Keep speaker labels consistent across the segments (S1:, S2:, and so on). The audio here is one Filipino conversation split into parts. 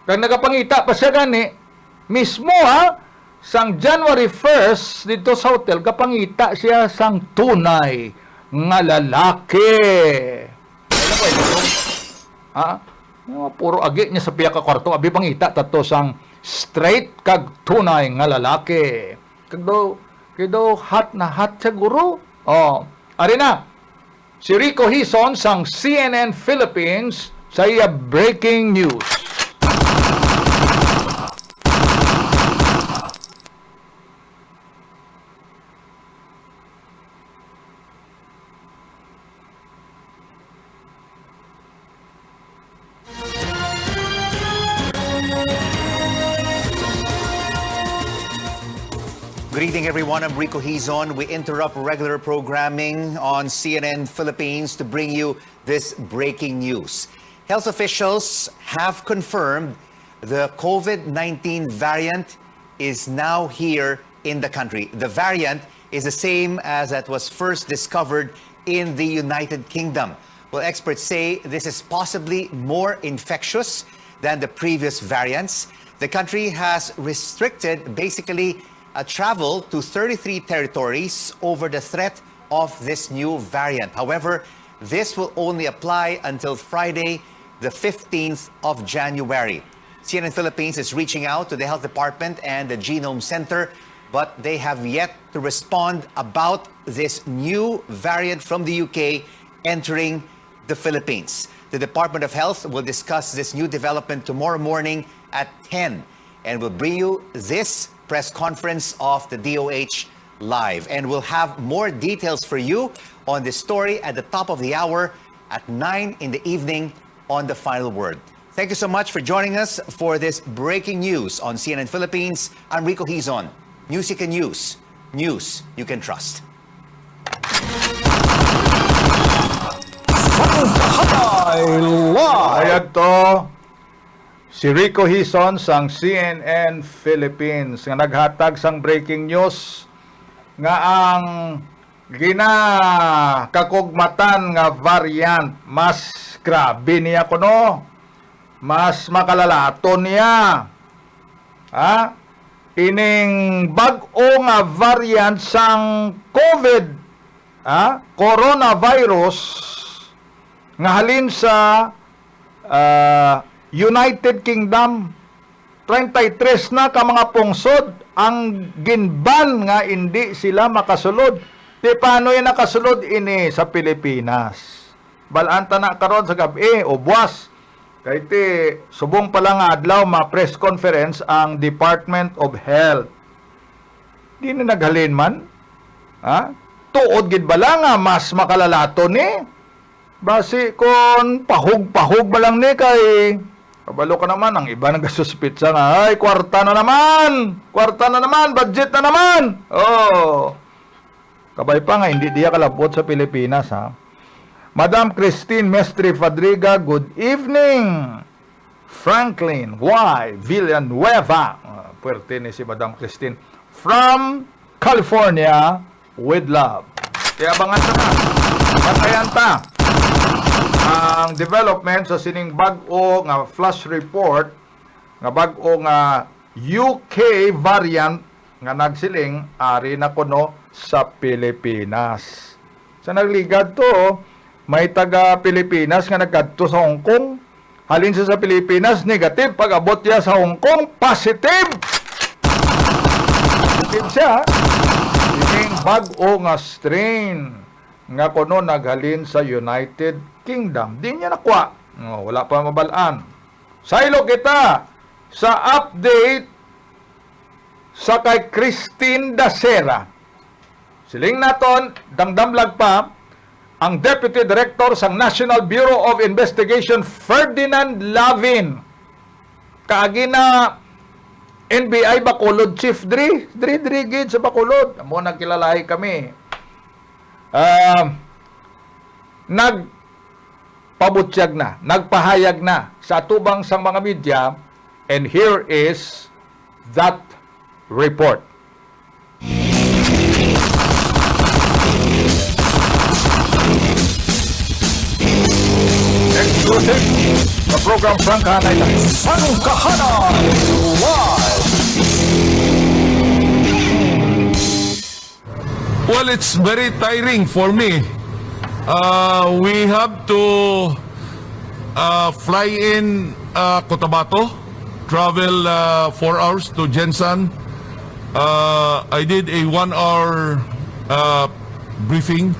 S1: Kag nagapangita pa siya gani, mismo sang January 1st dito sa hotel, kapangita siya sang tunay nga lalaki. Alam ko ito? Puro agi niya sa piya ka kwarto, abi pangita tato sang straight kag tunay nga lalaki. Kag daw hot na hot siguro. Ari na. Si Rico Hison sang CNN Philippines sa iya breaking news.
S2: Good evening, everyone. I'm Rico Hizon. We interrupt regular programming on CNN Philippines to bring you this breaking news. Health officials have confirmed the COVID-19 variant is now here in the country. The variant is the same as that was first discovered in the United Kingdom. Well, experts say this is possibly more infectious than the previous variants. The country has restricted basically travel to 33 territories over the threat of this new variant. However, this will only apply until Friday, the 15th of January. CNN Philippines is reaching out to the Health Department and the Genome Center, but they have yet to respond about this new variant from the UK entering the Philippines. The Department of Health will discuss this new development tomorrow morning at 10 and will bring you this press conference of the DOH live. And we'll have more details for you on this story at the top of the hour at 9 in the evening on The Final Word. Thank you so much for joining us for this breaking news on CNN Philippines. I'm Rico Hizon. News you can use. News you can trust.
S1: Ayan to. Si Rico Hison sang CNN Philippines nga naghatag sang breaking news nga ang ginakakugmatan nga variant mas grabe niya kuno, mas makalalaton niya. Ining bag-o nga variant sang COVID, coronavirus nga halin sa United Kingdom. 33 na ka mga pungsod ang ginban nga hindi sila makasulod. Di paano yan nakasulod ini sa Pilipinas? Balanta na karon sa gabi o buwas. Kaya subong pala nga adlaw ma-press conference ang Department of Health. Di na naghalin man. Tuod gid bala nga mas makalalato ni. Basi kon pahug-pahug ba lang ni kay kabalo ka naman, ang iba nagasuspitsa nga, ay, kwarta na naman, budget na naman. Kabay pa nga, hindi diya kalapot sa Pilipinas, Madam Christine Mestre Fadriga, good evening. Franklin Y. Villanueva, puwerte ni si Madam Christine, from California, with love. Kaya abangan na, batayan ta ang development sa sining bag-o nga flash report nga bag-o nga UK variant nga nagsiling ari na kuno sa Pilipinas. Sa nagligad to, may taga Pilipinas nga nagkadto sa Hong Kong. Halin siya sa Pilipinas, negative. Pag abot niya sa Hong Kong, positive. Positive siya. Sining bag-o nga strain nga kuno naghalin sa United Kingdom. Di niya nakuha. Wala pa mabalaan. Saylo kita sa update sa kay Christine Dacera. Siling naton, dangdamlag pa, ang Deputy Director sa National Bureau of Investigation, Ferdinand Lavin. Kaagi na NBI Bacolod Chief Dri gid sa Bacolod. Amo nagkilalahi kami. Nagpabutyag na, nagpahayag na sa atubang sang mga media, and here is that report. Exclusive. Sa program Frankahanay na Frankahanay Live!
S3: Well, it's very tiring for me. We have to fly in Cotabato, travel 4 hours to Jensan. I did a 1 hour briefing,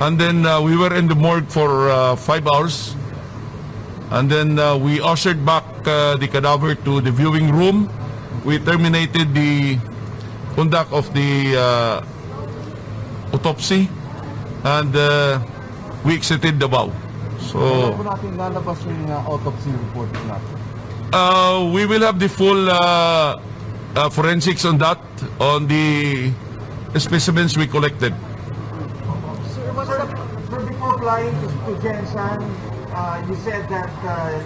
S3: and then we were in the morgue for 5 hours. And then we ushered back the cadaver to the viewing room. We terminated the conduct of the autopsy, and we exited Davao. So
S4: Kailan po natin lalabas yung autopsy report natin?
S3: we will have the full forensics on that, on the specimens we collected.
S4: Sir, before flying to Jensan, you said that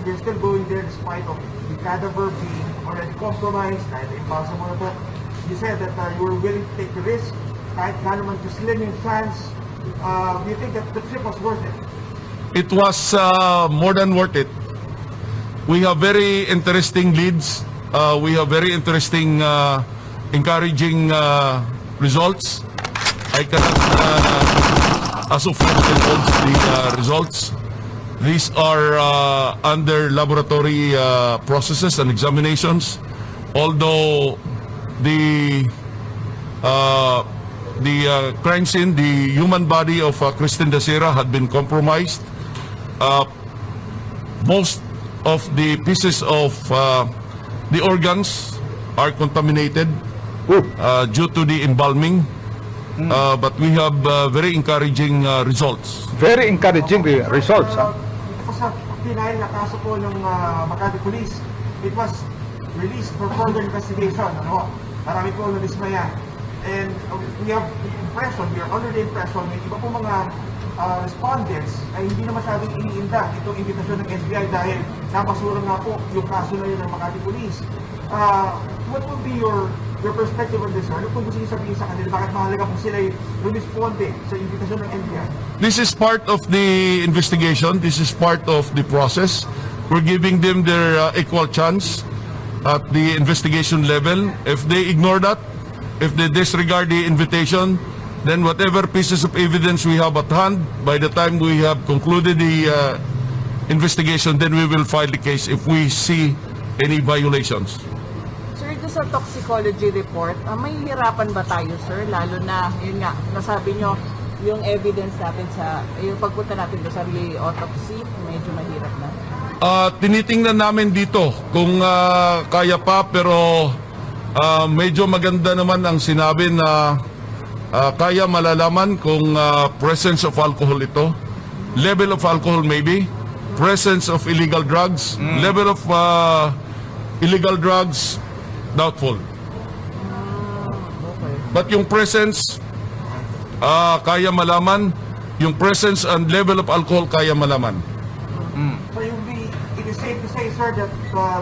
S4: you're still going there despite of the cadaver being already compromised, kahit impossible na po. You said that you were willing to take the risk, kahit na naman to slim yung chance. Do you think that the trip was worth it?
S3: It was more than worth it. We have very interesting leads. We have very interesting, encouraging results. I cannot, as of yet, divulge the results. These are under laboratory processes and examinations. Although the crime scene, the human body of Christine Dasera had been compromised. Most of the pieces of the organs are contaminated due to the embalming. But we have very encouraging results.
S1: Very encouraging results.
S4: Ito po sa final na kaso po ng Makati Police, it was released for further investigation. Ano? Marami po nadismaya. And we have the impression, we are under the impression, may iba po mga respondents ay hindi na masyadong iniinda itong imbitasyon ng NBI dahil napasura nga po yung kaso na yun ng Makati Police. What would be your perspective on this, sir? Ano po gusto niyo sabihin sa kanila? Bakit mahalaga po sila responde sa imbitasyon ng NBI?
S3: This is part of the investigation. This is part of the process. We're giving them their equal chance at the investigation level. If they ignore that, if they disregard the invitation, then whatever pieces of evidence we have at hand, by the time we have concluded the investigation, then we will file the case if we see any violations.
S5: Sir, ito sa toxicology report, may hirapan ba tayo, sir? Lalo na, yun nga, nasabi nyo, yung evidence natin sa, yung pagpunta natin sa re-autopsy, medyo mahirap na.
S3: Tinitingnan namin dito kung kaya pa, pero medyo maganda naman ang sinabi na kaya malalaman kung presence of alcohol ito, level of alcohol maybe, presence of illegal drugs, level of illegal drugs, doubtful. But yung presence, kaya malaman, yung presence and level of alcohol kaya malaman.
S4: So it is safe to say, sir, that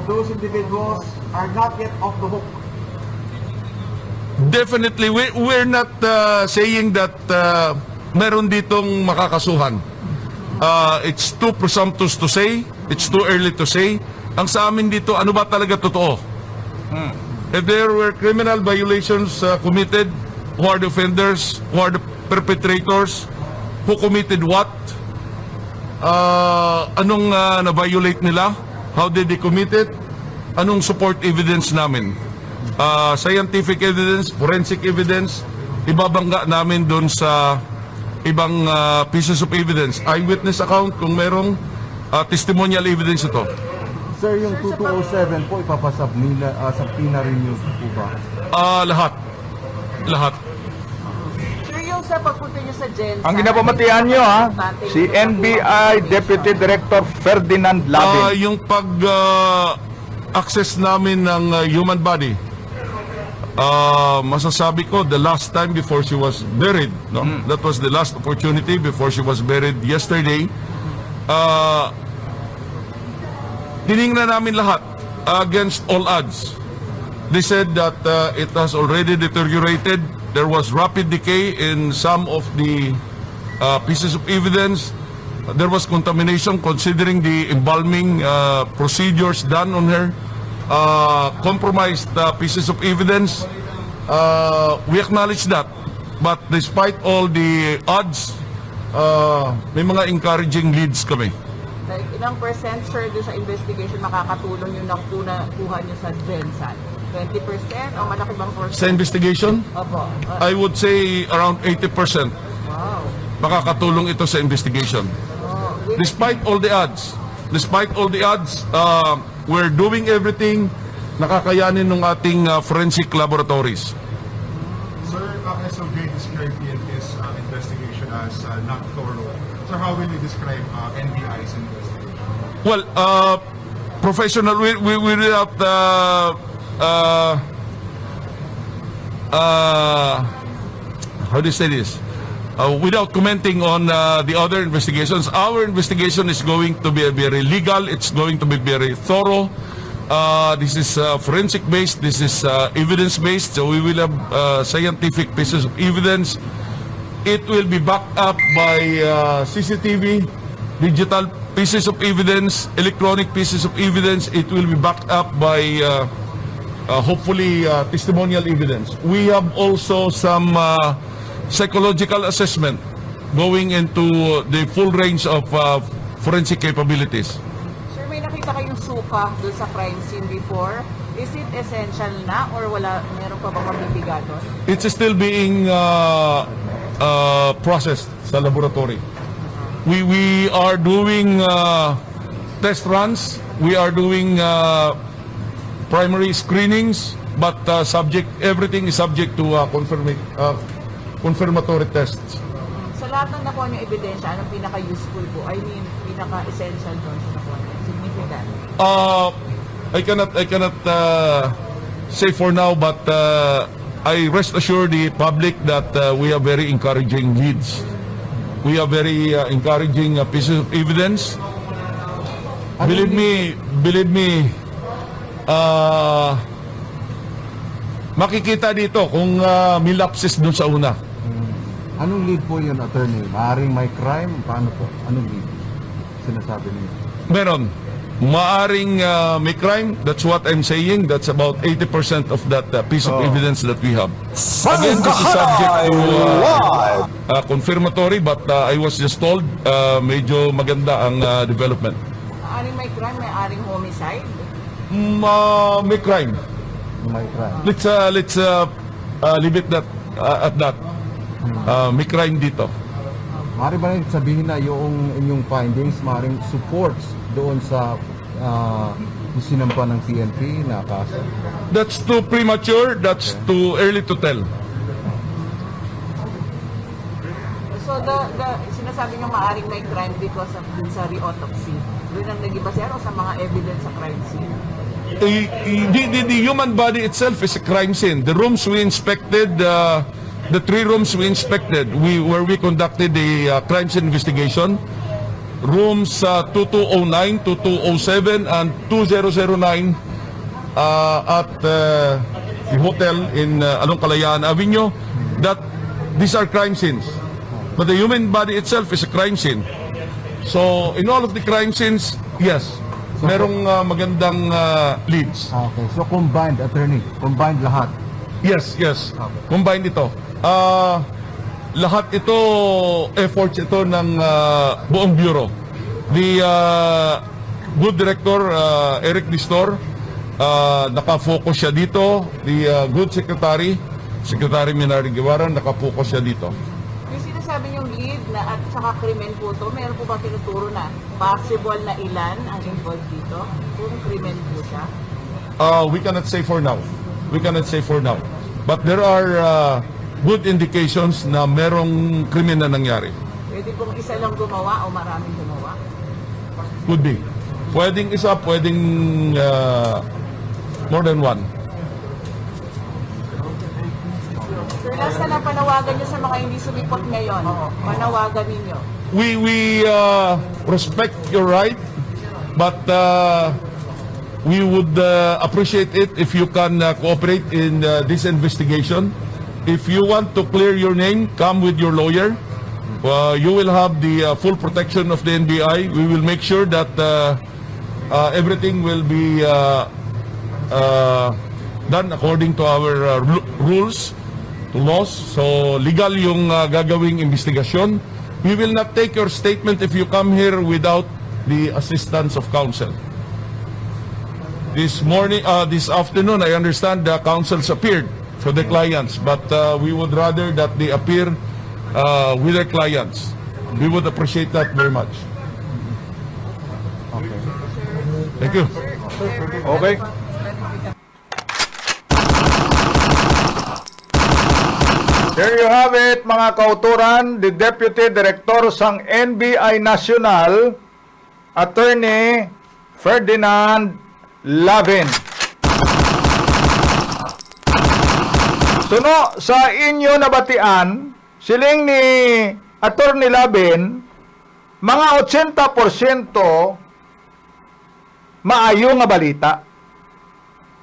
S4: those individuals are not yet off the hook.
S3: Definitely, we're not saying that meron ditong makakasuhan. It's too presumptuous to say. It's too early to say. Ang sa amin dito, ano ba talaga totoo? If there were criminal violations committed, who are the offenders, who are the perpetrators, who committed what? Anong na-violate nila? How did they commit it? Anong support evidence namin? Scientific evidence, forensic evidence, ibabangga namin doon sa ibang pieces of evidence. Eyewitness account kung merong testimonial evidence ito.
S4: Sir, yung 2207 po, ipapasabnila sa PINA renew po ba?
S3: Lahat. Lahat.
S5: Sir, yung sa pagpunta nyo sa Jensen,
S1: Ang ginapamatian nyo si NBI Deputy Director Ferdinand Labin.
S3: Yung access namin ng human body, masasabi ko, the last time before she was buried, no? That was the last opportunity before she was buried yesterday. Tiningnan namin lahat against all odds. They said that it has already deteriorated. There was rapid decay in some of the pieces of evidence. there was contamination considering the embalming procedures done on her, compromised pieces of evidence. We acknowledge that. But despite all the odds, may mga encouraging leads kami.
S5: Like, ilang percent, sir, doon sa investigation makakatulong yung nakuha nyo sa Gensan? 20% o malaki bang percent?
S3: Sa investigation,
S5: Opo.
S3: I would say around 80%
S5: Wow.
S3: makakatulong ito sa investigation.
S5: Oh,
S3: Despite all the odds, we're doing everything nakakayanin ng ating forensic laboratories.
S6: Sir, SOJ described PNP's investigation as not thorough. So how will you describe NBI's investigation?
S3: Well, professional, we without how do you say this? Without commenting on the other investigations, our investigation is going to be very legal. It's going to be very thorough. This is forensic based. This is evidence based. So we will have scientific pieces of evidence. It will be backed up by CCTV, digital pieces of evidence, electronic pieces of evidence. It will be backed up by hopefully testimonial evidence. We have also some psychological assessment going into the full range of forensic capabilities.
S5: Sir, may nakita kayong suka doon sa crime scene before. Is it essential na or wala, meron pa bang mabibigat doon?
S3: It's still being processed sa laboratory. We are doing test runs. We are doing primary screenings, but everything is subject to confirmatory tests.
S5: Sa lahat ng nakuha nyo ebidensya, anong pinaka-useful po? I mean, pinaka-essential doon sa nakuha nyo? Significant?
S3: I cannot say for now, but I rest assured the public that we have very encouraging leads. We have very encouraging pieces of evidence. Believe me, makikita dito kung may lapses doon sa una.
S7: Anong lead po yun, attorney? Maaring may crime? Paano po? Anong lead? Sinasabi niyo?
S3: Meron. Maaring may crime. That's what I'm saying. That's about 80% of that piece of evidence that we have. Again, this is subject to confirmatory, but I was just told medyo maganda ang development.
S5: Maaring may crime, may aring homicide?
S3: May crime.
S7: May crime.
S3: Let's leave it at that. May crime dito.
S7: Maaari ba rin sabihin na yung inyong findings, maaring supports doon sa sinampa ng PNP na kaso?
S3: That's too premature. That's too early to tell.
S5: So, sinasabi nyo maaring may crime because of dun sa re-autopsy. Doon ang nag-ibase o sa mga evidence sa crime scene?
S3: The human body itself is a crime scene. The rooms we inspected, the 3 rooms we inspected, where we conducted the crime scene investigation, rooms 2209, 2207, and 2009 at the hotel in Along Kalayaan Avenue, that these are crime scenes. But the human body itself is a crime scene. So, in all of the crime scenes, yes, merong magandang leads.
S7: Okay, so combined, attorney, combined lahat.
S3: Yes. Combined ito. Lahat ito, efforts ito ng buong bureau. The good director, Eric Distor, nakafocus siya dito. The good secretary, Secretary Minari Guevara, nakafocus siya dito.
S5: Yung sinasabi yung lead na at saka krimen po to, meron po ba tinuturo na possible na ilan ang involved dito? Kung krimen po siya?
S3: We cannot say for now. But there are good indications na merong krimen na nangyari.
S5: Pwede pong isa lang gumawa o maraming gumawa?
S3: Could be. Pwedeng isa, pwedeng more than one.
S5: Sir, last na lang panawagan nyo sa mga hindi sumipot ngayon. Panawagan ninyo.
S3: We respect your right, but we would appreciate it if you can cooperate in this investigation. If you want to clear your name, come with your lawyer. You will have the full protection of the NBI. We will make sure that everything will be done according to our rules, to laws. So legal yung gagawing investigasyon. We will not take your statement if you come here without the assistance of counsel. This morning, this afternoon, I understand the counsels appeared for the clients, but we would rather that they appear with their clients. We would appreciate that very much. Thank you.
S1: Okay. There you have it, mga kauturan, the Deputy Director sang NBI National, Attorney Ferdinand Lavin. Suno sa inyo nabatian, siling ni Attorney Lavin, mga 80% maayo nga balita.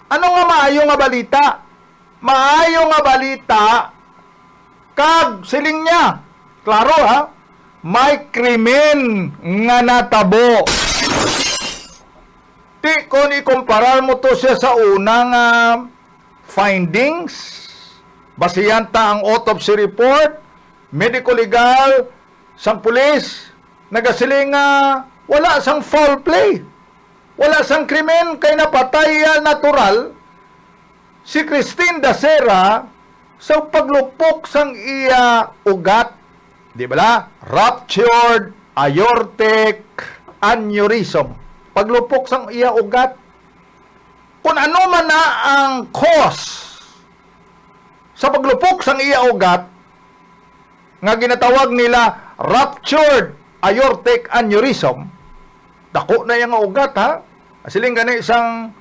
S1: Ano nga maayo nga balita? Maayo nga balita kag siling niya. Klaro ha? May krimen nga natabo. Ti kung ikumparar mo to siya sa unang findings, basihan ta ang autopsy report, medical legal, sang pulis, nagasiling wala sang foul play. Wala sang krimen kay napatay natural si Christine Dacera sa paglupok sang iya ugat. Di ba? Ruptured aortic aneurysm. Paglupok sang iya ugat. Kung ano man na ang cause sa paglupok sang iya ugat, nga ginatawag nila ruptured aortic aneurysm, dako na yung ugat ha. Siling gani isang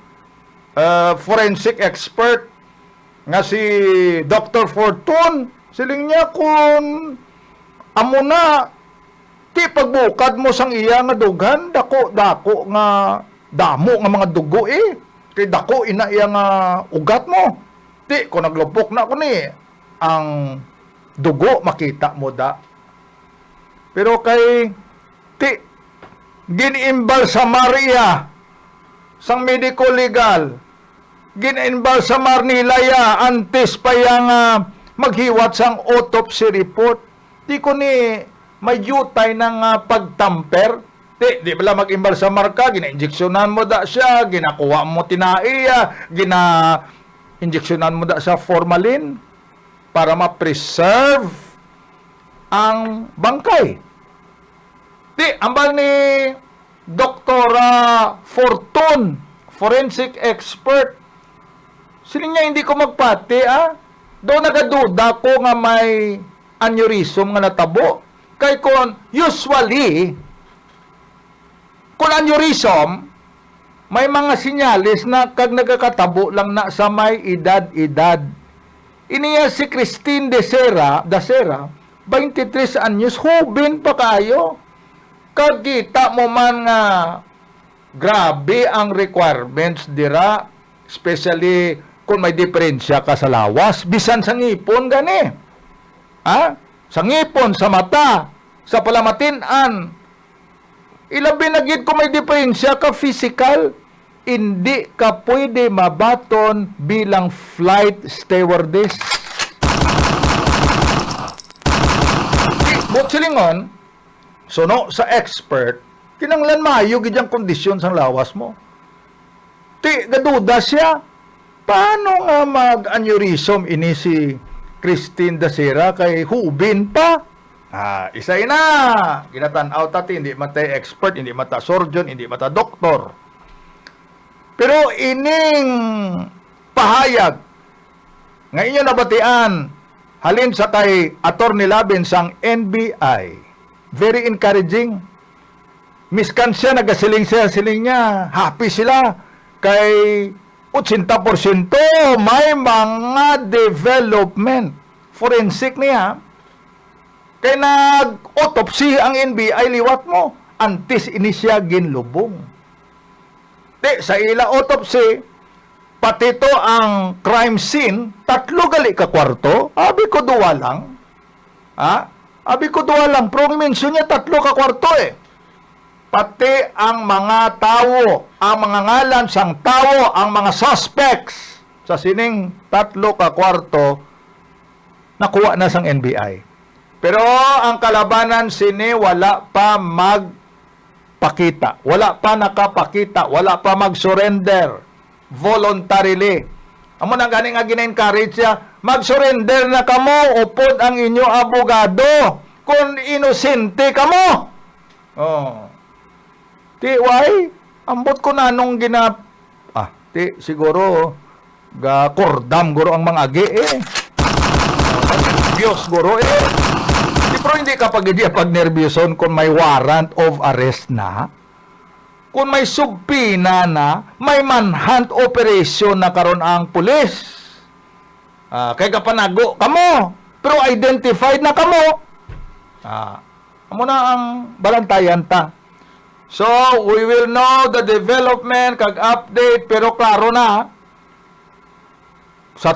S1: forensic expert nga si Dr. Fortune, siling niya kung amo na ti pagbukad mo sang iya nga dughan, dako nga damo nga mga dugo kay dako ina iya nga ugat mo. Ti kung naglupok na ko ni ang dugo makita mo da. Pero kay ti giniimbal sa Maria sang medical legal, giniimbal sa Marnilaya antes pa yang maghiwat sang autopsy report. Di ko ni may yutay ng pagtamper. Di bala mag-imbal sa marka, gina-injeksyonan mo da siya, ginakuha mo tinaiya, gina-injeksyonan mo da sa formalin para ma-preserve ang bangkay. Di, ambal ni Dr. Fortune, forensic expert, siling niya hindi ko magpati, doon nagaduda ko nga may aneurysm nga natabo. Kay kung usually, kung aneurysm, may mga sinyalis na kag nagakatabo lang na sa may edad-edad. Iniya si Christine Dacera, 23 anyos, hubin pa kayo. Kagita mo man nga grabe ang requirements dira, especially kung may diferensya ka sa lawas, bisan sa ngipon gani. Sa ngipon, sa mata, sa palamatinan. Ilabi na gid kung may diferensya ka physical, hindi ka pwede mabaton bilang flight stewardess. But silingon, suno sa expert, kinanglan maayo gid ang kondisyon sang lawas mo. Ti gaduda siya, paano nga mag-aneurysm ini si Christine Dacera kay hubin pa? Isay na. Ginatan-out tati, hindi mata expert, hindi mata surgeon, hindi mata doktor. Pero ining pahayag nga inyo nabatian halin sa kay Attorney Lavin sang NBI, very encouraging. Miskan siya, nagasiling niya, happy sila kay 80% may mga development forensic niya. Kay nag-autopsy ang NBI, liwat mo, antes ini siya ginlubong. Sa ila autopsy, pati to ang crime scene, 3 gali ka kwarto, abi ko 2 lang. Abi ko duwa lang, pero mention niya 3 ka kwarto eh. Pati ang mga tao, ang mga ngalan sang tao, ang mga suspects sa sining 3 ka kwarto, nakuha na sang NBI. Pero ang kalabanan sini wala pa magpakita, wala pa nakapakita, wala pa mag-surrender voluntarily. Amo nang gani nga gina-encourage siya, mag-surrender na kamo, upod ang inyo abogado kung inosente kamo. Oh. Ti, why? Ambot ko na nung ti, siguro, kordam guro ang mga agi eh. Diyos guro eh. Di, pero hindi ka pag nervyoson kung may warrant of arrest na, kung may subpina na, may manhunt operation na karon ang pulis. Kay kapanago kamo, pero identified na kamo. Amo na ang balantayan ta. So, we will know the development, kag update, pero klaro na, sa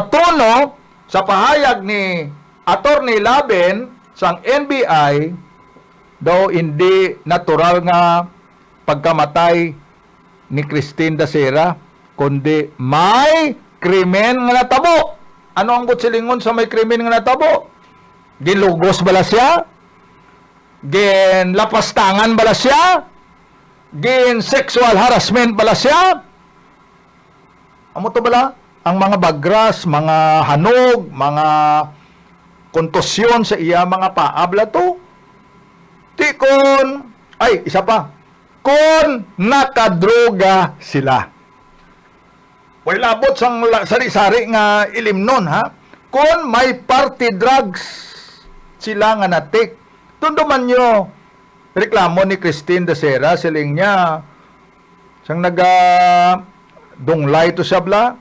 S1: tono, sa pahayag ni Attorney Laben, sang NBI, daw hindi natural nga pagkamatay ni Christine Dacera, kundi may krimen nga natabo. Ano ang butsilingon sa may krimen nga natabo? Ginlugos bala siya? Ginlapastangan bala siya? Gin sexual harassment bala siya? Amo to bala? Ang mga bagras, mga hanog, mga kontusyon sa iya mga paabla to. Tikon, ay, isa pa, kung nakadroga sila. Way labot sang sari-sari nga ilimnon, ha? Kung may party drugs sila nga natik, tunduman nyo, reklamo ni Christine Dacera, siling niya, sang donglay to siya bla,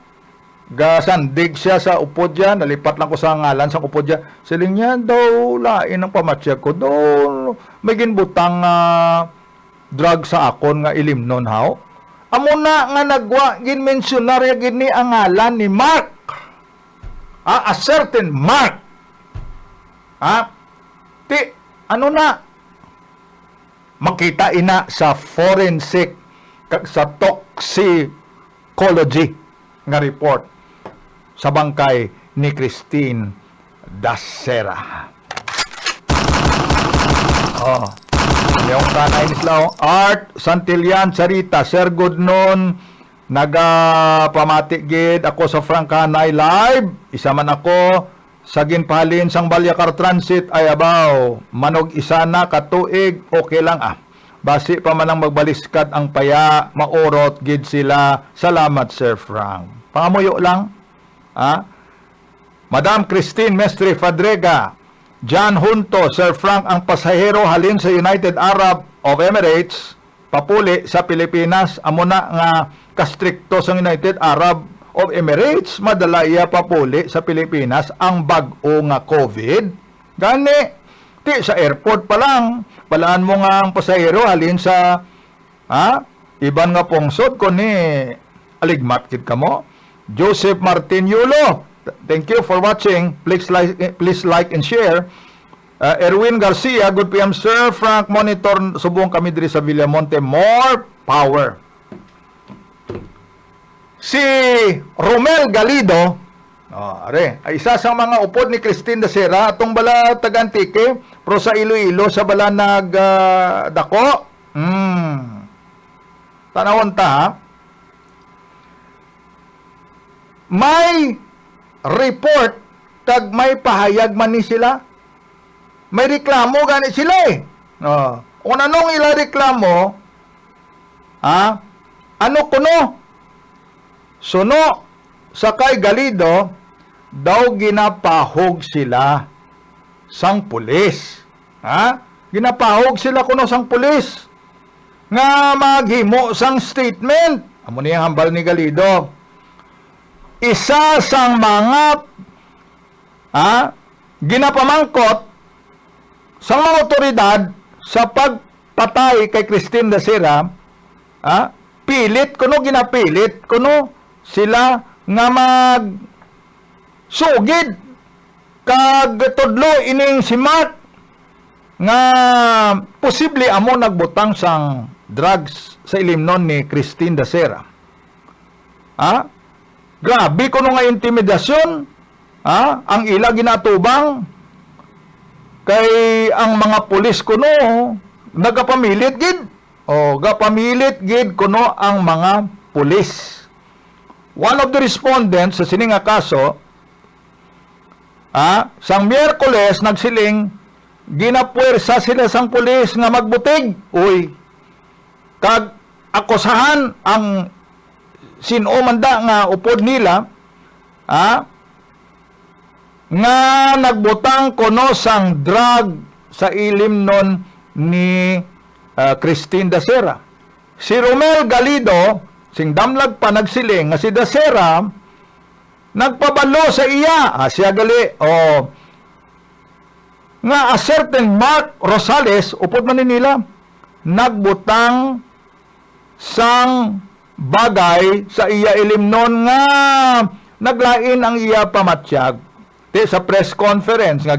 S1: gasandig siya sa upod niya, nalipat lang ko sa ngalan sa upod niya, siling niya, daw, lain ang pamatya ko, daw, may ginbutang drug sa akon nga ilimnon haw. Amo na nga nagwa ginmensyonarya gini ang ngalan ni Mark. A certain Mark. Ti ano na makita ina sa forensic sa toxicology nga report sa bangkay ni Christine Dacera. Oh. Yung kanay nila, Art Santillan Sarita, Sir good noon, nagapamati gid ako sa Frankahanay live, isa man ako sa ginpahalin sang Balyakar Transit ay abaw, manog isa na katuig, okay lang basi pa man ang magbaliskat ang paya, maurot gid sila, salamat Sir Frank. Pangamuyo lang, Madam Christine Mestre Fadrega, John Junto, Sir Frank, ang pasahero halin sa United Arab of Emirates, papuli sa Pilipinas, amo na nga kastrikto sa United Arab of Emirates, madala iya papuli sa Pilipinas ang bag-o nga COVID. Gani, ti sa airport pa lang, balaan mo nga ang pasahero halin sa iban nga pungsod ko ni aligmat kid kamo. Joseph Martin Yulo, thank you for watching. Please like and share. Erwin Garcia, good PM Sir Frank, monitor subong kami diri sa Villamonte, more power. Si Romel Galido, ay isa sa mga upod ni Christine Dacera, atong bala Tagantike, pero sa Iloilo sa bala dako. Tanawon ta, may report tag may pahayag man ni sila, may reklamo gani sila kung anong ila reklamo, ano kuno suno sakay Galido daw ginapahog sila sang pulis, ginapahog sila kuno sang pulis nga maghimo sang statement. Amo niya hambal ni Galido, isa sang mga ginapamangkot sang mga otoridad sa pagpatay kay Christine Dacera, pilit kuno ginapilit kuno sila nga mag sugid Kag tudlo ining si Mark nga posible amo nagbutang sang drugs sa ilimnon ni Christine Dacera. Grabe kuno nga intimidasyon. Ang ila ginatubang kay ang mga pulis kuno nagapamilit gid. Gapamilit gid kuno ang mga pulis. One of the respondents sa sining nga kaso, sang Miyerkules nagsiling ginapuwersa sila sang pulis nga magbutig. Uy, kag akusahan ang sinomanda nga upod nila, nga nagbutang kuno sang drug sa ilim nun ni Christine Dacera. Si Romel Galido, sing damlag pa nagsiling nga si Dacera nagpabalo sa iya. Siya gali, nga a certain Mark Rosales, upod man nila, nagbutang sang bagay sa iya ilimnon nga naglain ang iya pamatsyag. Sa press conference nga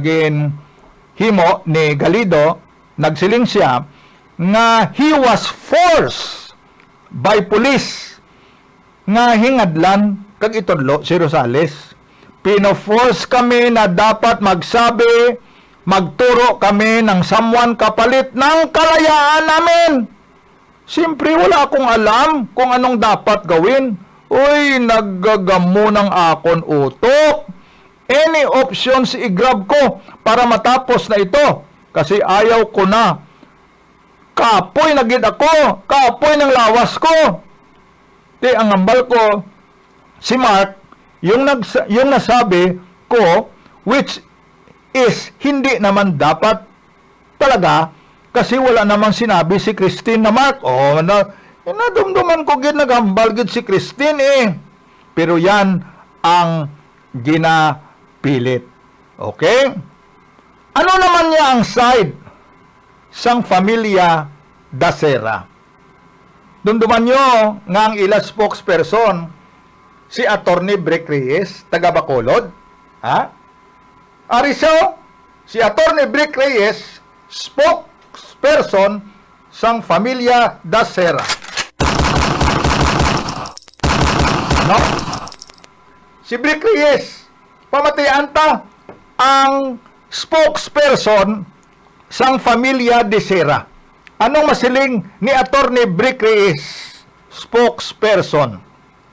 S1: himo ni Galido, nagsiling siya nga he was forced by police nga hingadlan kag itudlo si Rosales. Pino-force kami na dapat magsabi, magturo kami ng someone kapalit ng kalayaan namin. Siyempre, wala akong alam kung anong dapat gawin. Uy, naggagamo ng akon utok. Any options i-grab ko para matapos na ito. Kasi ayaw ko na. Kapoy na gid ako. Kapoy ng lawas ko. Ang ambal ko, si Mark, yung nasabi ko, which is hindi naman dapat talaga, kasi wala namang sinabi si Christine na Mark. Nadumduman ko gid nagambal gid si Christine Pero yan ang ginapilit. Okay? Ano naman niya ang side sang familia Dacera? Dumduman nyo nga ang ila spokesperson, si Attorney Brick Reyes, taga Bacolod. Ariso, si Attorney Brick Reyes, spokesperson sang familia Dacera. No? Si Brick Reyes, pamatayan ta ang spokesperson sang familia Dacera. Anong masiling ni Attorney Brick Reyes, spokesperson?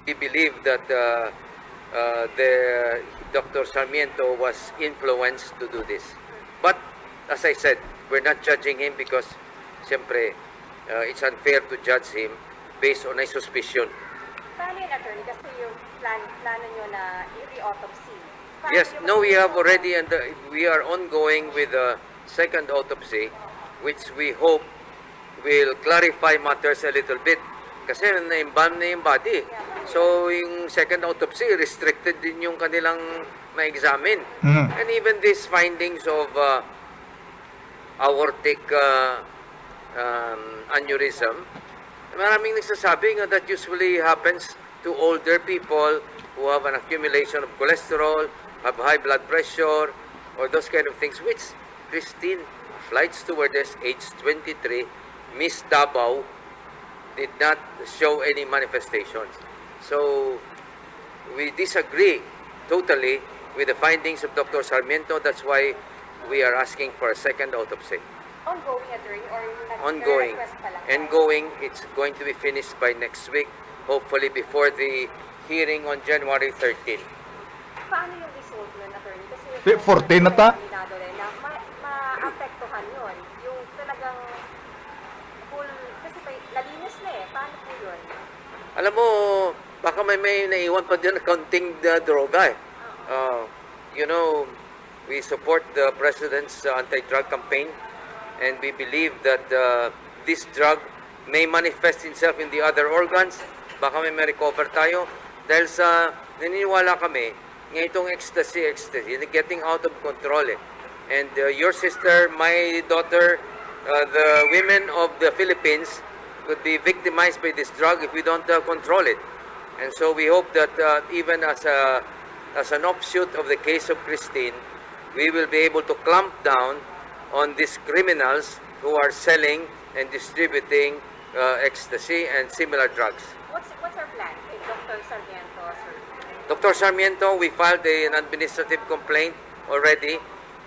S8: We believe that Dr. Sarmiento was influenced to do this. But, as I said, we're not judging him because, siyempre, it's unfair to judge him based on a suspicion.
S9: Paano yun, attorney? Kasi yung plano nyo na i-autopsy.
S8: Yes, no, we have already, and we are ongoing with the second autopsy, which we hope will clarify matters a little bit. Kasi na-embalm na yung body. So, yung second autopsy, restricted din yung kanilang ma-examine. And even these findings of aortic aneurysm, maraming nagsasabi nga that usually happens to older people who have an accumulation of cholesterol, have high blood pressure, or those kind of things, which Christine, flight stewardess, age 23, Miss Davao, did not show any manifestations. So, we disagree totally with the findings of Dr. Sarmiento. That's why we are asking for a second autopsy.
S9: Ongoing, attorney, or
S8: Ongoing.
S9: request pa lang?
S8: Ongoing. It's going to be finished by next week, hopefully before the hearing on January 13.
S9: Paano yung result nun, attorney? Kasi
S1: 14 na ta?
S9: Ma-apektuhan yun. Yung talagang full, kasi nalinis na Paano po yun?
S8: Alam mo, baka may naiwan pa din counting the droga You know, we support the President's anti-drug campaign, and we believe that this drug may manifest itself in the other organs. Baka may recover tayo. Dahil sa naniniwala kami, nga itong ecstasy, getting out of control And your sister, my daughter, the women of the Philippines could be victimized by this drug if we don't control it. And so we hope that even as an offshoot of the case of Christine, we will be able to clamp down on these criminals who are selling and distributing ecstasy and similar drugs.
S9: What's our plan? Dr. Sarmiento, sir.
S8: Dr. Sarmiento, we filed an administrative complaint already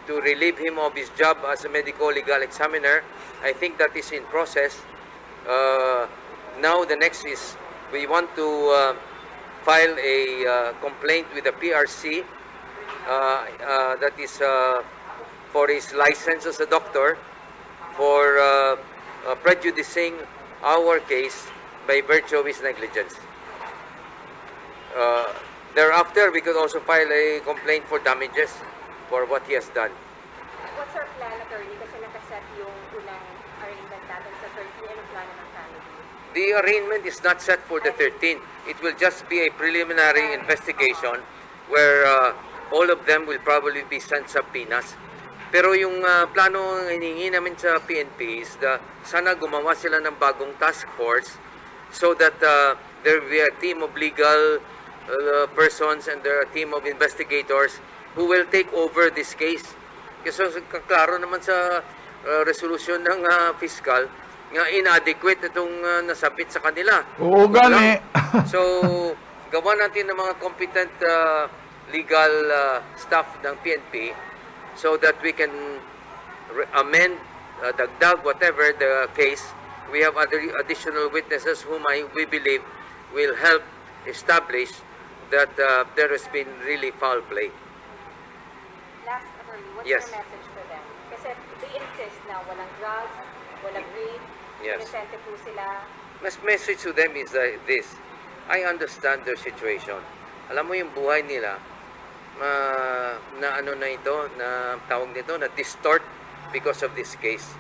S8: to relieve him of his job as a medical legal examiner. I think that is in process. Now the next is we want to file a complaint with the PRC that is for his license as a doctor for prejudicing our case by virtue of his negligence. Thereafter, we could also file a complaint for damages for what he has done.
S9: What's our plan, attorney? Kasi nakaset yung unang arraignment natin sa 30. Ano plano ng family?
S8: The arraignment is not set for the 13th. It will just be a preliminary investigation where all of them will probably be sent sa Pinas. Pero yung plano hinihingi namin sa PNP is sana gumawa sila ng bagong task force so that there will be a team of legal persons and a team of investigators who will take over this case. Kasi klaro naman sa resolution ng fiscal nga inadequate itong nasabit sa kanila.
S1: Oo, gani.
S8: So, gawa natin ng mga competent legal staff ng PNP so that we can amend, dagdag, whatever the case. We have other additional witnesses whom we believe will help establish that there has been really foul play.
S9: Last, attorney, what's
S8: Yes.
S9: your message to them? Kasi they insist na walang drugs, walang rape,
S8: Yes.
S9: inosente po sila.
S8: My message to them is this. I understand their situation. Alam mo yung buhay nila, na ano na ito, na tawag nito, na distort because of this case.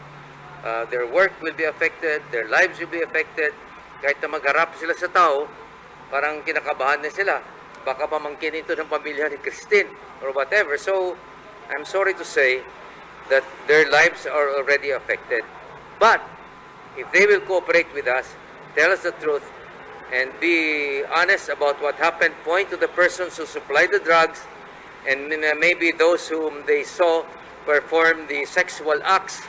S8: Their work will be affected, their lives will be affected. Kahit na magharap sila sa tao, parang kinakabahan na sila. Baka pamangkin ito ng pamilya ni Christine or whatever. So, I'm sorry to say that their lives are already affected. But, if they will cooperate with us, tell us the truth, and be honest about what happened, point to the persons who supplied the drugs, and maybe those whom they saw perform the sexual acts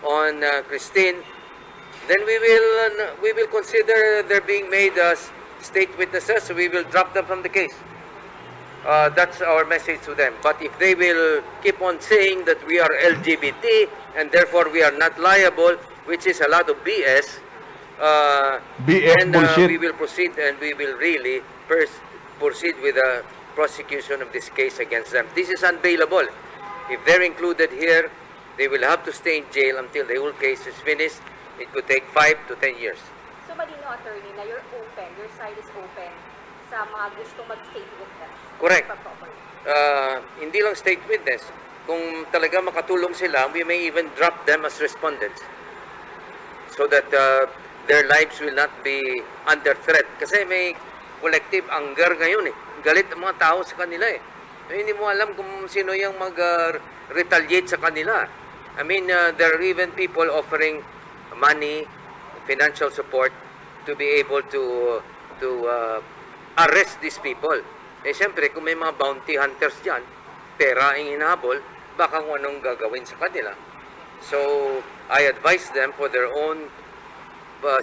S8: on Christine, then we will consider they're being made as state witnesses, so we will drop them from the case. That's our message to them. But if they will keep on saying that we are LGBT and therefore we are not liable, which is a lot of BS,
S1: BS
S8: then
S1: bullshit.
S8: we will proceed and we will really proceed with the prosecution of this case against them. This is unbailable. If they're included here, they will have to stay in jail until the whole case is finished. It could take 5 to 10 years.
S9: So, malino, attorney, na you're open, your side is open sa mga gustong mag-state witness.
S8: Correct.
S9: Pag-cooperate.
S8: Hindi lang state witness. Kung talaga makatulong sila, we may even drop them as respondents so that their lives will not be under threat. Kasi may collective anger ngayon eh. Galit ang mga tao sa kanila eh. Hindi mo alam kung sino yung mag-retaliate sa kanila. I mean, there are even people offering money, financial support to be able to arrest these people. Eh siyempre, kung may mga bounty hunters dyan, pera ang hinahabol, baka kung anong gagawin sa kanila. So, I advise them for their own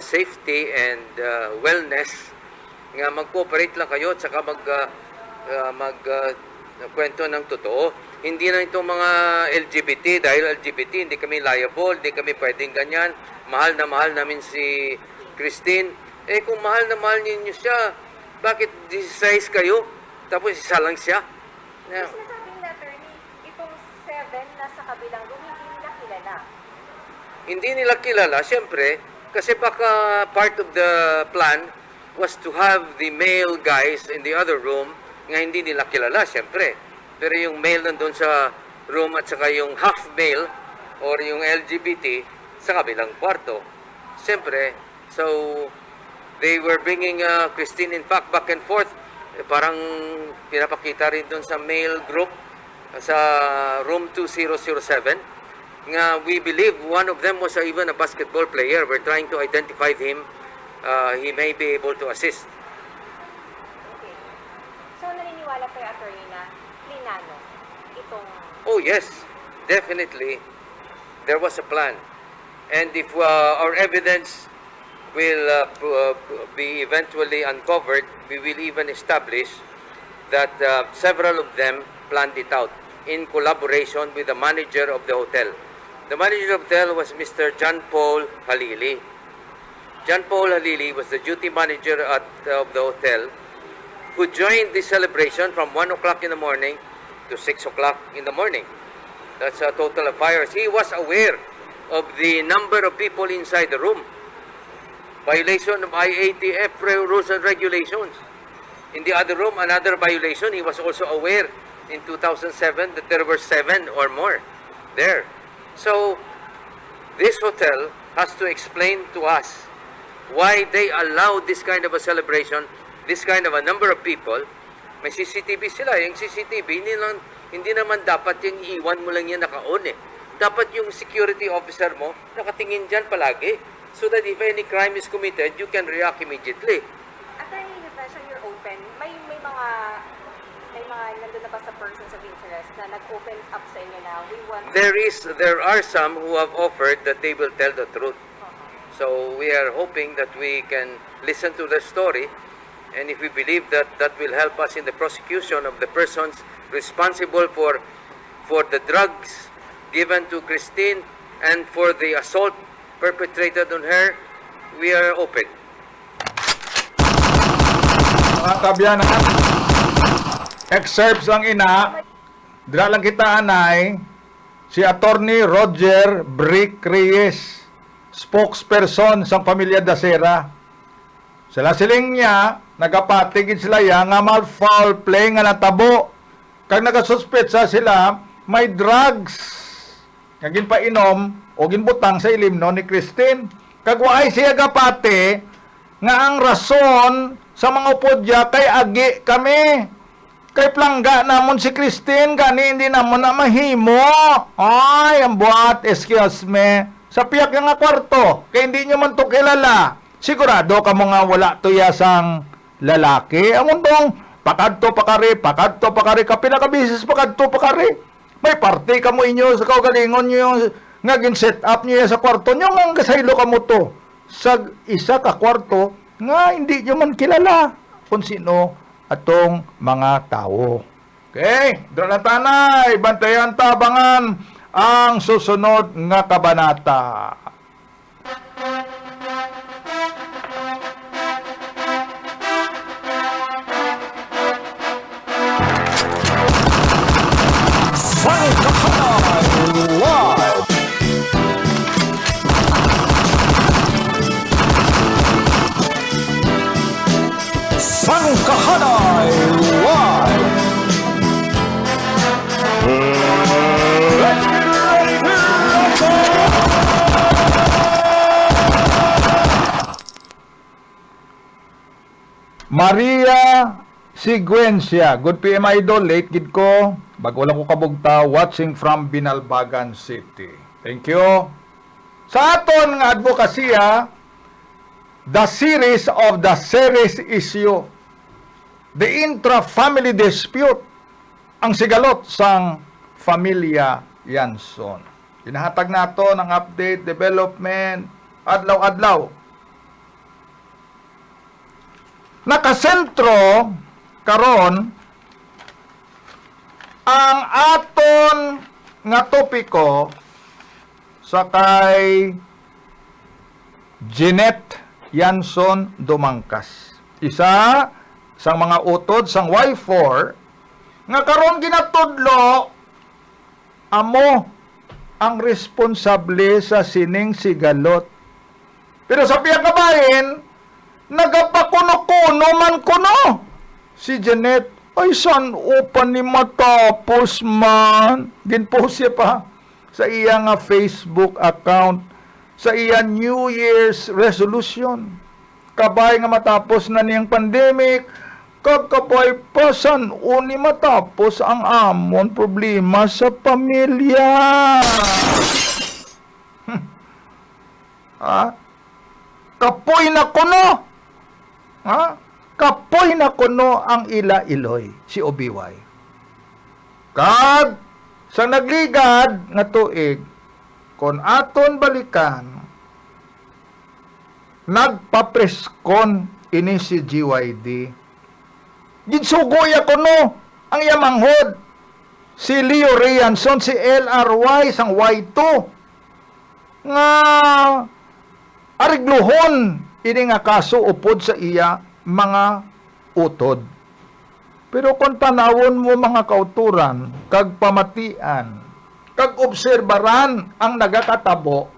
S8: safety and wellness, nga mag-cooperate lang kayo at saka kwento ng totoo. Hindi na itong mga LGBT, dahil LGBT, hindi kami liable, hindi kami pwedeng ganyan. Mahal na mahal namin si Christine. Eh kung mahal na mahal ninyo siya, bakit 16 kayo? Tapos isa lang siya? Yeah.
S9: Sinasabing na, attorney, itong 7 na sa kabilang room, hindi nila kilala.
S8: Hindi nila kilala, siyempre, kasi baka part of the plan was to have the male guys in the other room nga hindi nila kilala, siyempre. Pero yung male nandun sa room at saka yung half male or yung LGBT sa kabilang kwarto. Siyempre, so they were bringing Christine, in fact, back and forth. Parang pinapakita rin dun sa male group sa room 2007. Nga we believe one of them was even a basketball player. We're trying to identify him. He may be able to assist.
S9: Okay. So, naniniwala kayo, attorney, na plinano itong...
S8: Oh yes, definitely. There was a plan. And if our evidence will be eventually uncovered, we will even establish that several of them planned it out in collaboration with the manager of the hotel. The manager of the hotel was Mr. John Paul Halili. John Paul Halili was the duty manager of the hotel who joined the celebration from 1 o'clock in the morning to 6 o'clock in the morning. That's a total of 5 hours. He was aware of the number of people inside the room. Violation of IATF rules and regulations. In the other room, another violation. He was also aware in 2007 that there were 7 or more there. So, this hotel has to explain to us why they allowed this kind of a celebration, this kind of a number of people. May CCTV sila. Yung CCTV, hindi naman dapat yung iwan mo lang yan naka-on eh. Dapat yung security officer mo nakatingin dyan palagi so that if any crime is committed, you can react immediately.
S9: Attorney Natasha, you're open. May mga nandun na ba sa persons of interest na nag-open up sa inyo na we want...
S8: There are some who have offered that they will tell the truth. So we are hoping that we can listen to the story, and if we believe that that will help us in the prosecution of the persons responsible for the drugs given to Christine and for the assault perpetrated on her, we are open.
S1: Mga kabyanan, excerpts ang ina, dira lang kita anay, si Attorney Roger Brick Reyes, spokesperson sa pamilya Dasera. Sila siling niya, nagapatigid sila ya nga mal-foul play nga natabo. Kag nagasuspetsa sila, may drugs. Nga ginpainom o ginbutang sa ilimno ni Christine. Kag waay siya gapate nga ang rason sa mga upodya kay agi kami. Kay plangga namon si Christine, gani hindi namon na mahimo. Ay, ang buhat, excuse me. Sa piyak nga kwarto, kay hindi nyo man to kilala. Sigurado ka mo nga wala to yasang lalaki. Amon dong, pakadto pakari, kapila ka bisis pakadto pakari. May party ka mo inyo sa kaugalingon nyo nga gin-set up nyo sa kwarto nyo nga kasaylo ka mo to. Sa isa ka kwarto nga hindi nyo man kilala kung sino atong mga tao. Okay, doon na tanay, bantayan tabangan ang susunod nga kabanata. Frankahanay live. Let's get ready to Maria Siguencia, good PM idol, late gid ko, bago lang ko kabugta, watching from Binalbagan City. Thank you. Sa aton nga advokasya, the series issue, the intra-family dispute, ang sigalot sang Familia Yanson. Inahatag nato ng update, development, adlaw-adlaw. Nakasentro karon ang aton nga topiko sa kay Jeanette Yanson Dumangkas. Isa sang mga utod sang Y4 nga karon ginatudlo amo ang responsable sa sining sigalot. Pero sa piyang kabahin, nagapakuno-kuno man kuno. Si Jeanette, ay san upan ni matapos man. Ginpost siya pa sa iya nga Facebook account, sa iya New Year's resolution. Kabay nga matapos na niyang pandemic, kagkabay pa san uni matapos ang amon problema sa pamilya. Ha? Kapoy na kuno. Ha? Kapoy na kuno ang ila iloy, si Obiway. Kag Sa nagligad nga tuig, kon aton balikan, nagpapreskon ini si GYD. Ginsugoy ako no, ang yamanghod. Si Leo Rianson, si LRY, sang Y2. Nga, arigluhon, ini nga kaso upod sa iya mga utod. Pero kung tanawon mo mga kauturan, kag pamatian, kag obserbaran ang nagakatabo,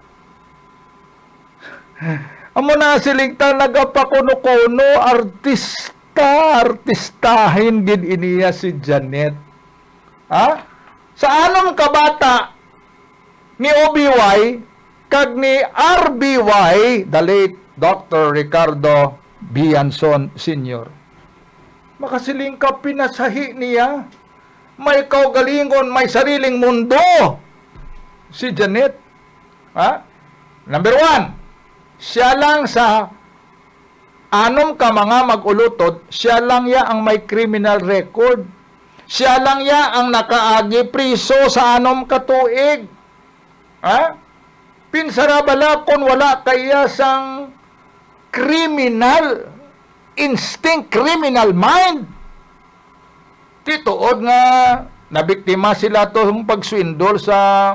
S1: amo na siligta nagapakuno-kuno, artistahin gid iniya si Janet. Ha? Sa anong kabata ni OBY kag ni RBY, the late Dr. Ricardo Bianson Sr., makasiling ka pinasahi niya. May kaugalingon, may sariling mundo. Si Janet. Ha? Number 1, siya lang sa anom ka mga mag-ulutod, siya lang ya ang may criminal record. Siya lang ya ang nakaagi priso sa anom ka tuig. Ha? Pinsara bala kung wala kaya sang criminal instinct, criminal mind. Tituod nga nabiktima sila tong pagswindol sa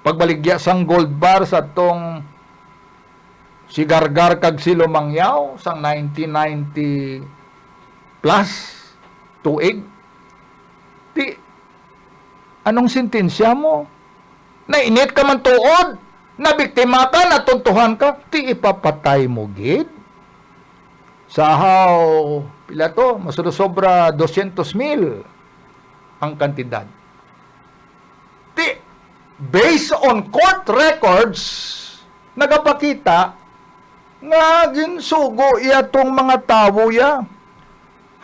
S1: pagbaligya sang gold bar sa tong si Gargar kag si Lumangyaw sang 1990 plus tuig. Ti anong sentensya mo? Nainit ka man tuod, nabiktima ka, natuntuhan ka, ti ipapatay mo gid. Sahaw, pila to, masusobra 200,000 ang kantidad. Ti, based on court records, nagapakita nga ginsugo iya tong mga tawo ya.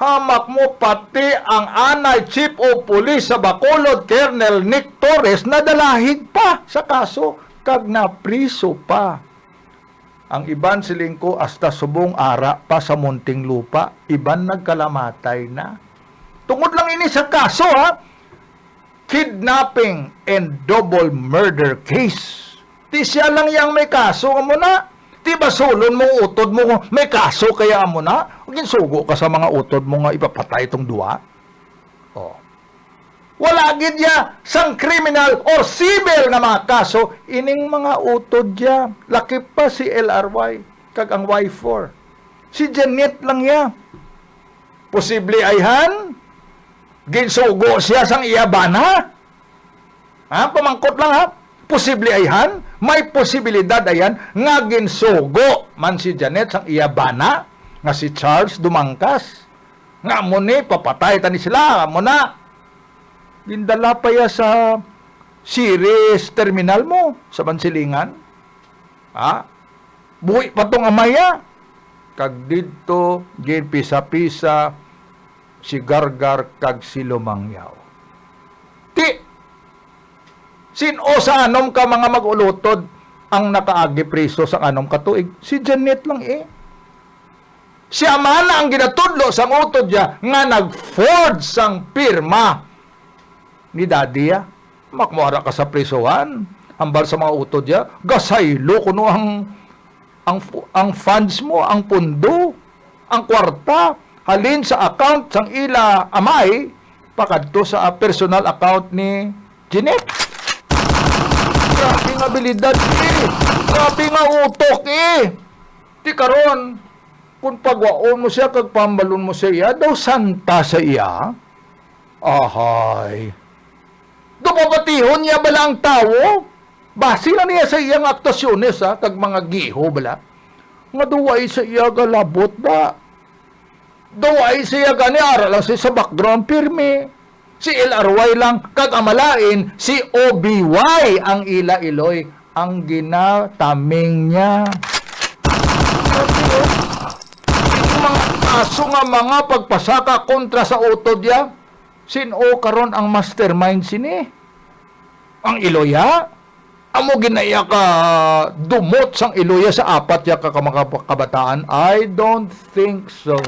S1: Hamak mo pati ang anay chief of police sa Bacolod, Colonel Nick Torres, nadalahig pa sa kaso, kag napriso pa. Ang iban silingko hasta subong ara pa sa munting lupa, iban nagkalamatay na. Tungod lang ini sa kaso ha, kidnapping and double murder case. Ti siya lang yang may kaso mo na. Ti basulon mo utod mo may kaso kaya mo na. Ug ginsugo ka sa mga utod mo nga ipapatay itong duwa. Oh. Wala gid ya sang criminal or civil na mga kaso ining mga utod ya. Laki pa si LRY kag ang Y4. Si Janet lang ya. Posible ayhan ginsugo siya sang iyabana. Ha, pamangkot lang ha. Posible ayhan, may posibilidad ayan nga ginsugo man si Janet sang iyabana nga si Charles Dumangkas. Nga mo ni papatay tani sila mo na. Gindala pa ya sa series terminal mo sa Bansilingan. Ha? Buhi pa tong amaya. Kag dito, gin pisa-pisa, si Gargar kag si Lumangyaw. Ti, sino sa anom ka mga mag-ulutod ang nakaagi priso sa anom katuig? Si Janet lang eh. Siya man ang ginatudlo sa utod niya nga nag-forge sang pirma ni Daddy ya. Makmara ka sa prisuhan. Ambal sa mga utod ya. Gasaylo kuno ang funds mo, ang pundo, ang kwarta, halin sa account sang ila amay, pakadto sa personal account ni Jeanette. Grabe nga abilidad eh. Grabe nga utok eh. Di karon, kung pagwaon mo siya, kag pambalon mo siya, daw santa sa iya. Ahay. Dumapatihon niya bala ang tao? Basi na niya sa iyang aktasyones ha, kag mga giho bala. Nga duway sa iya galabot ba? Duway siya gani, ara lang siya sa background pirmi. Si LRY lang, kag amalain, si OBY ang ila iloy, ang ginataming niya. Yung mga kaso nga mga pagpasaka kontra sa utod ya, sino karon ang mastermind sini? Ang iloya? Amo ginaya ka dumot sang iloya sa apat ya ka mga kabataan? I don't think so.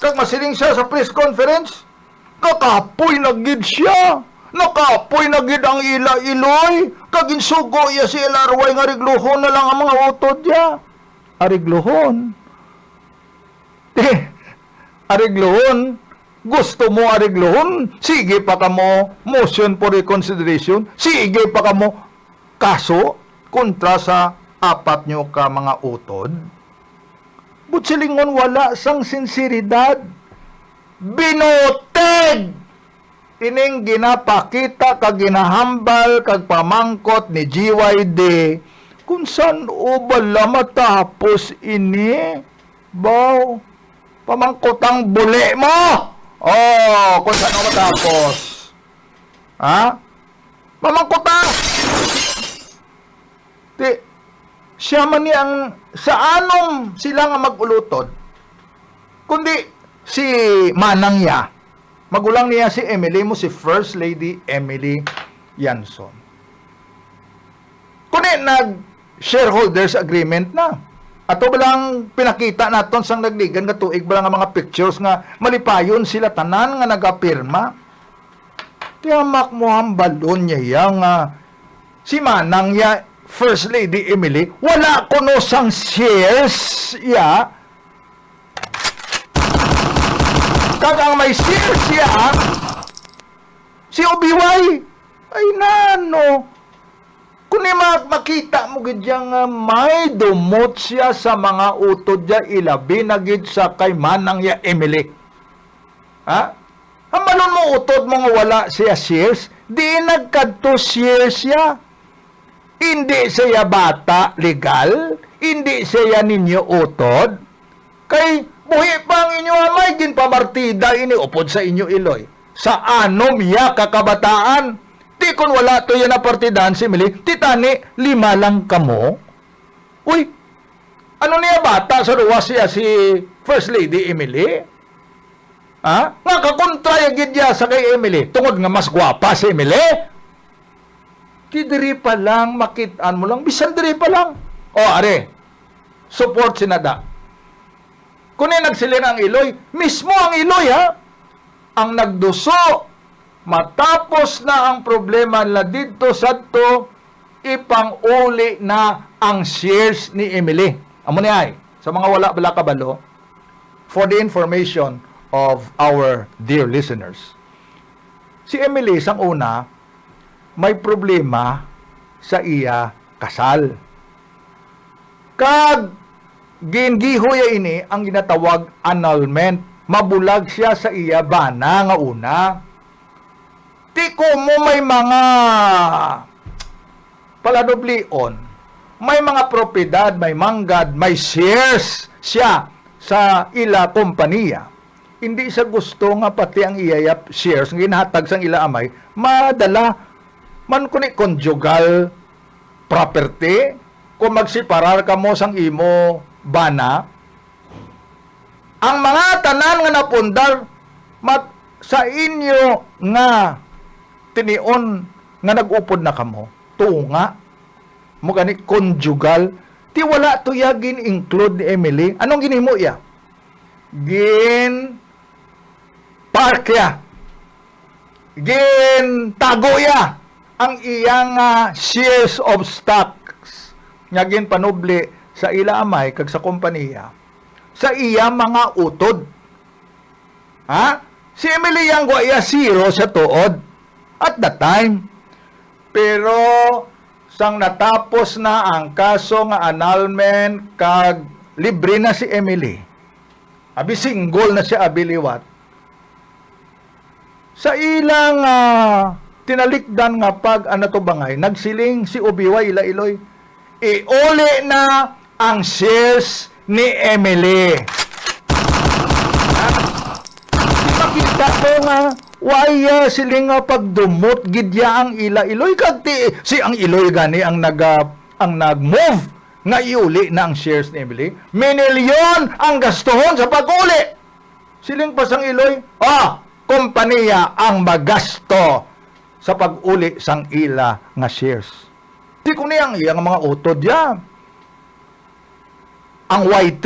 S1: kag masiling siya sa press conference, kakapoy na gid siya. Nakapoy na gid ang ila iloy. Kag insugo iya si LRY nga ariglohon na lang ang mga utod niya. Ariglohon. Ariglohon. Gusto mo ariglohon? Sige pa ka mo motion for reconsideration. Sige pa ka mo kaso kontra sa apat nyo ka mga utod. Butsilingon wala sang sinseridad. Binuteg! Ining ginapakita kag ginahambal kag pamangkot ni GYD kung saan o bala matapos ini. Baw, pamangkot ang buli mo! Oh, kung saan o matapos. Ha? Pamangkot ang! Siya man ang sa anong sila nga mag-ulutod kundi si manang niya magulang niya si Emily mo si First Lady Emily Yanson kundi nag shareholders agreement na ato balang pinakita naton sang nagligan nga tuig balang nga mga pictures nga malipayon sila tanan nga nagapirma tiyamak mo ang balon niya nga si manang niya First Lady Emily, wala kuno sang shares, ya. Kag ang may shares, ya, si Obiway, ay nano. Kung makita mo gid nga may dumot siya sa mga utod niya, ilabi na gid sa kay manang ya Emily. Ha? Hamanon mo utod mo nga wala siya shares, di nagkadto shares siya. Hindi siya bata legal, hindi siya ninyo utod, kay buhi pa ang inyo amay, ginpamartida ini upod sa inyo iloy. Sa anom ya kakabataan, ti kun wala to yan na partidahan si Emily, titani, 5 lang kamo. Uy, ano niya bata sa ruwas siya si First Lady Emily? Ha? Nga kakontra yagid ya sa kay Emily, tungod nga mas gwapa si Emily? Diri pa lang, makitaan mo lang, bisan diri pa lang. O, are, support si Nada. Kung nagsilin ang iloy, mismo ang iloy, ha? Ang nagduso, matapos na ang problema na dito sa to, ipang-uli na ang shares ni Emily. Amo ni ay, sa mga wala bala kabalo, for the information of our dear listeners. Si Emily, sang una, may problema sa iya kasal. Kag gingihoy ini ang ginatawag annulment. Mabulag siya sa iya bana nga una. Tiko mo may mga paladoblion, may mga propiedad, may manggad, may shares siya sa ila kompanya. Hindi sa gusto nga pati ang iyayap shares nga ginhatag sang ila amay madala man kuni conjugal property kung magsiparar ka mo sang imo bana ang mga tanan nga napundar sa inyo nga tinion nga nag-upod na kamo tunga mo gani conjugal ti wala to ya gin include ni Emily. Anong ginimo ya? Gin park ya, gin tago ya ang iyang shares of stocks nga ginpanubli sa ila amay kag sa kompanya sa iya mga utod. Ha? Si Emily yang iya zero sa tuod at that time. Pero sang natapos na ang kaso nga annulment kag libre na si Emily. Abi single na siya abiliwat. Sa ilang tinalikdan nga pag to bangay, nagsiling si Obiway ila iloy, iuli na ang shares ni Emily. Makita ko nga, waya siling nga pagdumot gidya ang ila iloy, kagti si ang iloy gani ang nag-move nga iuli na ang shares ni Emily. Minilyon ang gastuhon sa pag-uli. Siling pasang iloy, kompanya ang magasto sa pag-uli sang ila nga shares. Di ko niyang iyang mga utod ya. Ang Y3,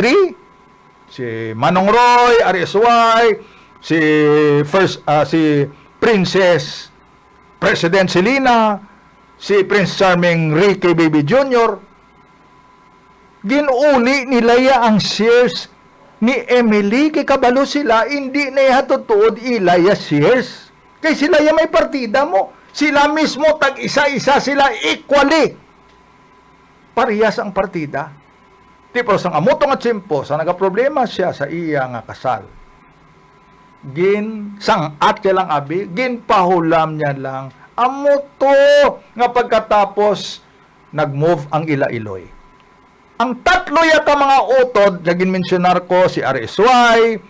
S1: Si Manong Roy, RSY, si Princess President Selena, si Prince Charming Ricky Baby Jr. Ginuli nila ya ang shares ni Emily kay kabalo sila, hindi na ihatutuod ilaya shares. Kay sila ya may partida mo. Sila mismo tag isa-isa sila equally. Parehas ang partida. Tipo sang amutong at simpo, sa nagaproblema siya sa iya nga kasal. Sangat niya lang abi, ginpahulam niya lang. Amuto nga pagkatapos nag-move ang ila-iloy. Ang tatlo yata mga utod, naging mensionar ko si RSY,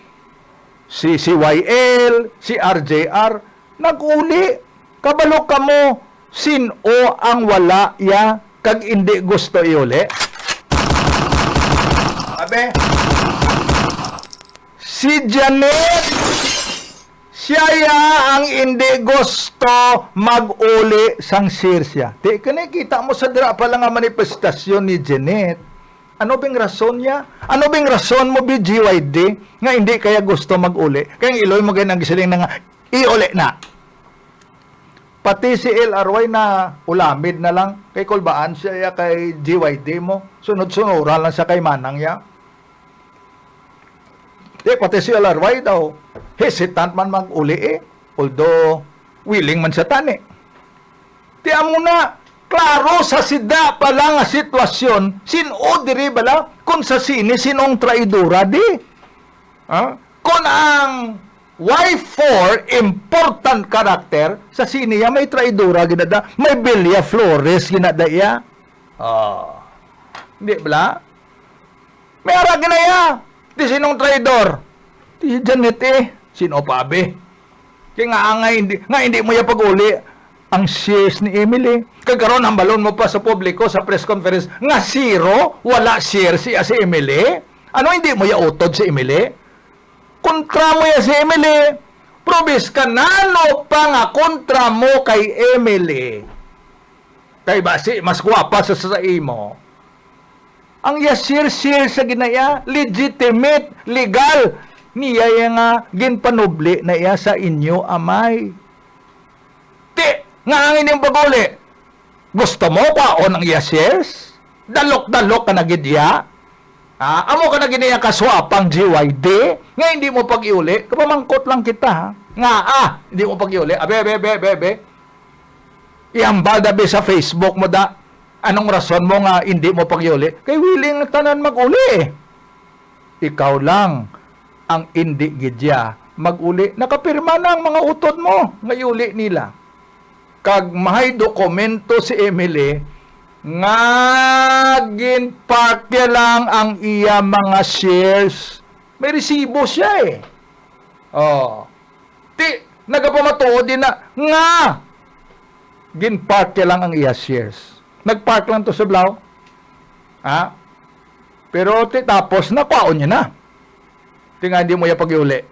S1: si CYL, si RJR, nag-uli. Kabalo ka mo, sino ang wala ya kag hindi gusto iuli? Sabi, si Janet, siya ya ang hindi gusto mag-uli sang sirsya. Di ka nakita mo sa dira pa lang ang manifestasyon ni Janet. Ano bing rason niya? Ano bing rason mo BGYD nga hindi kaya gusto mag-uli? Kaya ang iloy mo ganyan ang gisiling na nga, iuli na. Pati si LRY na ulamid na lang. Kay kulbaan siya ya kay GYD mo. Sunod-sunuran lang siya kay Manang ya. Pati si LRY daw, hesitant man mag-uli eh. Although, willing man siya tani. Tiyan mo na, klaro sa sida pa lang nga sitwasyon, sino diri bala, kung sa sini, sinong traidura di. Kung ang Y4, important character, sa siniya may traidura ginada, may Belia Flores ginada iya. Hindi bala? May ara ginaya. Di sinong traidor? Di Janet eh. Sino pa be? Kaya nga hindi mo ya pag-uli ang shares ni Emily. Kagaron ang balon mo pa sa publiko sa press conference nga zero, wala share si Emily. Ano hindi mo ya utod si Emily? Kontra mo ya si Emily. Probis ka nano pa nga kontra mo kay Emily. Kay basi mas gwapa sa imo. Ang share sa ginaya, legitimate, legal. Niya nga ginpanubli na iya sa inyo amay. Ti, nga ang inyong pag-uli. Gusto mo kwaon ang iya shares? Dalok-dalok ka na gidya? Amo ka na ginaya kaswapang GYD? Nga hindi mo pag-iuli? Kapamangkot lang kita, ha? Nga, hindi mo pag-iuli? Abe. Ihambal dabi sa Facebook mo da. Anong rason mo nga hindi mo pag-iuli? Kay willing tanan mag-uli. Ikaw lang ang hindi gidya mag-uli. Nakapirma na ang mga utod mo. Ngayuli nila. Kag mahay dokumento si Emily nga ginparkya lang ang iya mga shares. May resibo siya eh. Nagapamatuod din na nga ginparkya lang ang iya shares. Nagpark lang to sa Blau. Pero tapos nakwaon niya na. Tinga hindi mo yung pag-iuli.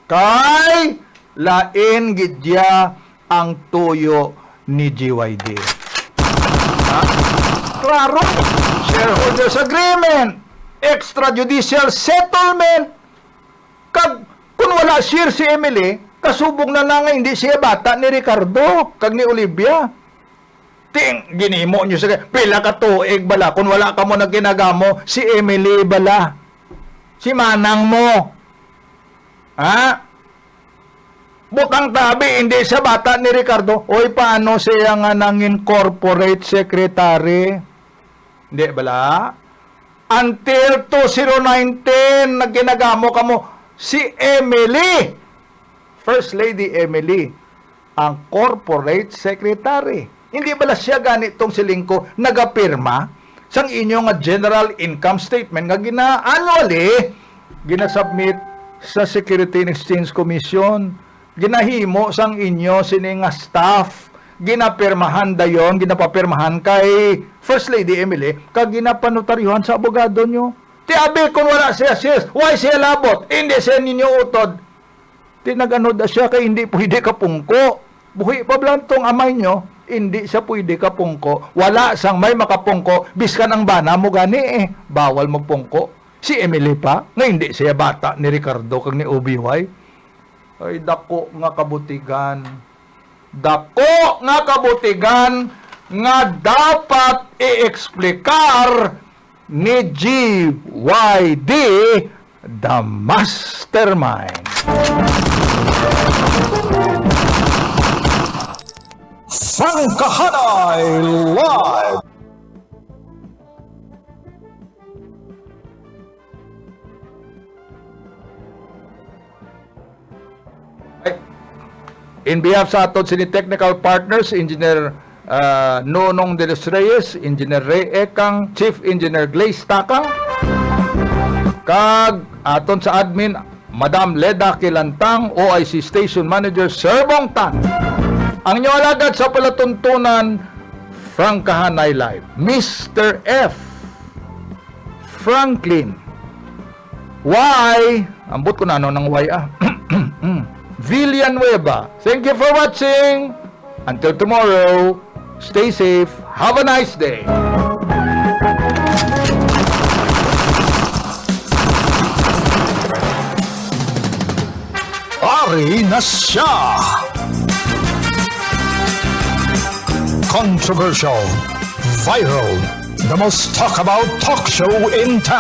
S1: Kay lain gidya ang tuyo ni GYD. Klaro. Shareholders agreement. Extrajudicial settlement. Kung wala share si Emily, kasubong na nga hindi siya bata ni Ricardo, kag ni Olivia. Ginimo nyo sa pila ka tuig bala. Kung wala ka mo na ginagamo, si Emily bala. Si Manang mo. Butang tabi, hindi sa bata ni Ricardo. Oy, paano siya nga nangin corporate secretary? Hindi bala? Until 2019, nagginagamo ka mo, si Emily, First Lady Emily, ang corporate secretary. Hindi bala siya ganitong silingko nagapirma sang inyo nga general income statement nga annually ginasubmit sa Security and Exchange Commission, ginahimo sang inyo sini nga staff, ginapirmahan dayon, ginapapirmahan kay First Lady Emily, kag ginapanotaryuhan sa abogado nyo. Tiabi kung wala siya shares, why siya labot? Hindi siya ninyo utod. Tinagano da siya kay hindi pwede kapungko. Buhi pa blantong amay nyo, hindi siya pwede kapungko. Wala sang may makapungko, biskan ang bana mo gani eh. Bawal mo pungko. Si Emily pa, nga hindi siya bata ni Ricardo kag ni OBY. Ay, dako nga kabutigan. Dako nga kabutigan nga dapat i-eksplikar ni GYD, the mastermind. Frankahanay Live! In behalf sa aton sini technical partners, Engineer Nonong de los Reyes, Engineer Ray Ekang, Chief Engineer Glaze Takang, kag aton sa admin, Madam Leda Kilantang, OIC Station Manager Sir Bong Tan. Ang inyo alagad sa palatuntunan, Frankahanay Live, Mr. F. Franklin. Y, ambot ko na ano ng Y Villanueva. Thank you for watching. Until tomorrow, stay safe. Have a nice day. Ari na siya. Controversial, viral, the most talk about talk show in town.